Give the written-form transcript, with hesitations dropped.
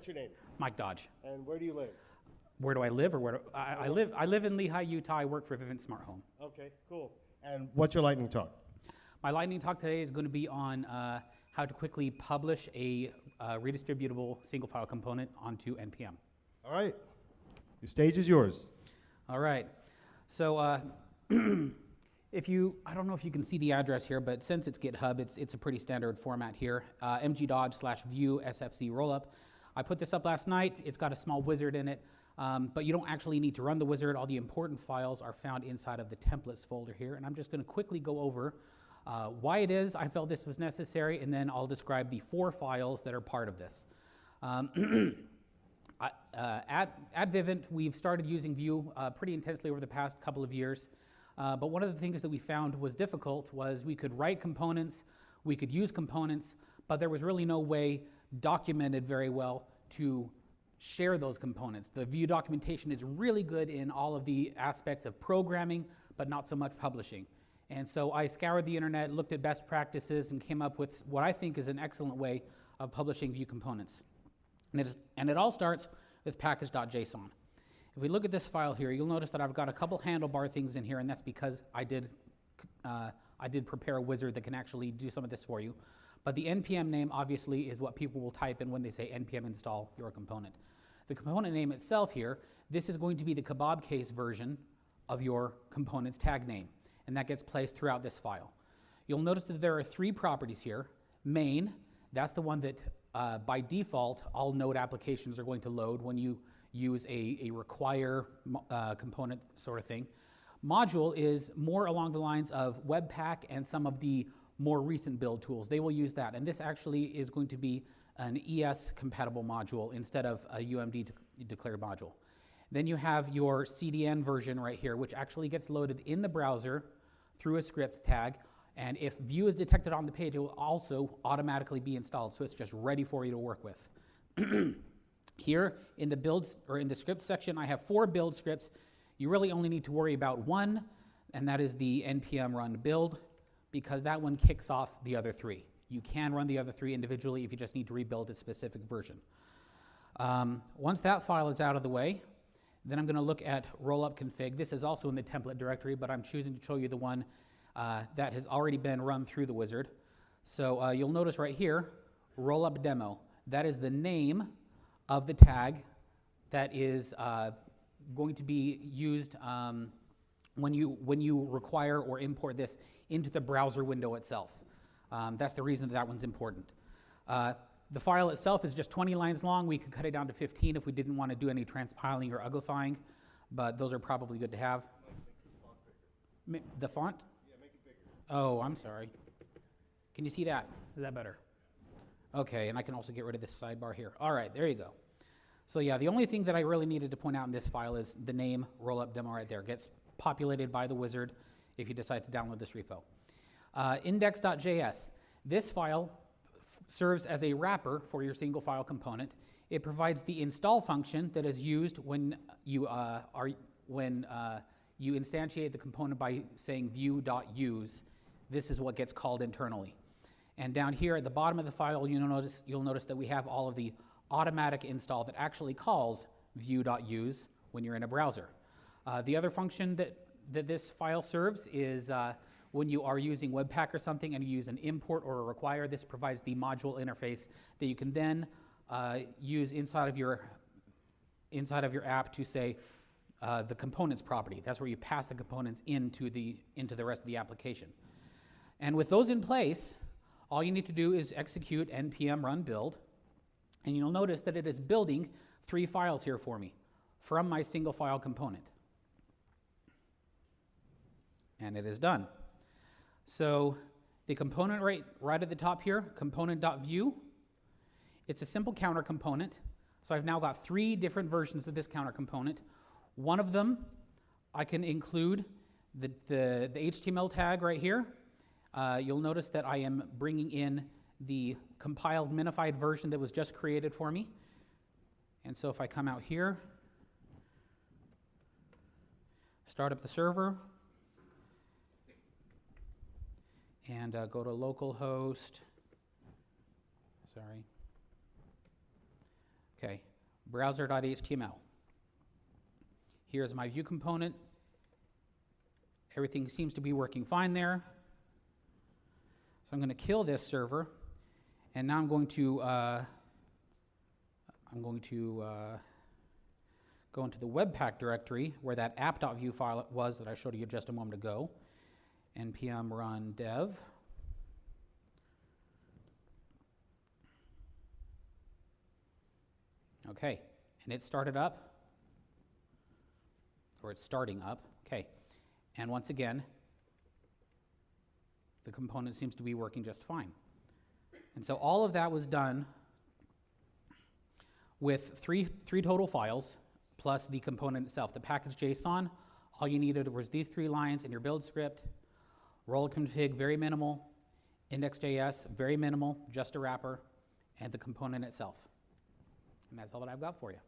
What's your name? Mike Dodge. And where do you live? Where do I live, or where do I live? I live in Lehigh, Utah. I work for Vivint Smart Home. Okay, cool. And what's your lightning talk? My lightning talk today is going to be on how to quickly publish a redistributable single file component onto NPM. All right. Your stage is yours. All right. So I don't know if you can see the address here, but since it's GitHub, it's a pretty standard format here. mgdodge/view sfc rollup. I put this up last night. It's got a small wizard in it, but you don't actually need to run the wizard. All the important files are found inside of the templates folder here, and I'm just going to quickly go over why it is I felt this was necessary, and then I'll describe the 4 files that are part of this. At Vivint, we've started using Vue pretty intensely over the past couple of years. But one of the things that we found was difficult was we could write components, we could use components, but there was really no way documented very well to share those components. The Vue documentation is really good in all of the aspects of programming, but not so much publishing. And so I scoured the internet, looked at best practices, and came up with what I think is an excellent way of publishing Vue components. And it all starts with package.json. If we look at this file here, you'll notice that I've got a couple handlebar things in here, and that's because I did prepare a wizard that can actually do some of this for you. But the NPM name obviously is what people will type in when they say npm install your component. The component name itself here, this is going to be the kebab case version of your component's tag name, and that gets placed throughout this file. You'll notice that there are 3 properties here. Main, that's the one that by default all Node applications are going to load when you use a require component sort of thing. Module is more along the lines of Webpack and some of the more recent build tools. They will use that, and this actually is going to be an ES compatible module instead of a UMD declared module. Then you have your CDN version right here, which actually gets loaded in the browser through a script tag, and if Vue is detected on the page, it will also automatically be installed, so it's just ready for you to work with. Here in the builds or in the script section, I have 4 build scripts. You really only need to worry about one, and that is the npm run build, because that one kicks off the other 3. You can run the other 3 individually if you just need to rebuild a specific version. Once that file is out of the way, then I'm going to look at rollup config. This is also in the template directory, but I'm choosing to show you the one that has already been run through the wizard. So you'll notice right here, rollup demo. That is the name of the tag that is going to be used when you require or import this into the browser window itself. That's the reason that one's important. The file itself is just 20 lines long. We could cut it down to 15 if we didn't want to do any transpiling or uglifying, but those are probably good to have. The font? Yeah, make it bigger. Oh, I'm sorry. Can you see that? Is that better? Okay, and I can also get rid of this sidebar here. All right, there you go. So yeah, the only thing that I really needed to point out in this file is the name rollup demo right there. It gets populated by the wizard if you decide to download this repo. Index.js. This file serves as a wrapper for your single file component. It provides the install function that is used when you you instantiate the component by saying view.use. This is what gets called internally. And down here at the bottom of the file, you'll notice that we have all of the automatic install that actually calls view.use when you're in a browser. The other function that this file serves is when you are using Webpack or something and you use an import or a require, this provides the module interface that you can then use inside of your app to say the components property. That's where you pass the components into the rest of the application. And with those in place, all you need to do is execute npm run build, and you'll notice that it is building 3 files here for me from my single file component. And it is done. So the component right at the top here, component.view, it's a simple counter component. So I've now got 3 different versions of this counter component. One of them, I can include the HTML tag right here. You'll notice that I am bringing in the compiled minified version that was just created for me. And so if I come out here, start up the server, and go to localhost, Okay, browser.html. Here's my view component. Everything seems to be working fine there. So I'm going to kill this server, and now I'm going to go into the Webpack directory where that app.view file was that I showed you just a moment ago. NPM run dev. Okay, and it started up, or it's starting up. Okay, and once again, the component seems to be working just fine. And so all of that was done with three total files plus the component itself. The package.json, all you needed was these 3 lines in your build script. Role config, very minimal. Index.js, very minimal, just a wrapper, and the component itself. And that's all that I've got for you.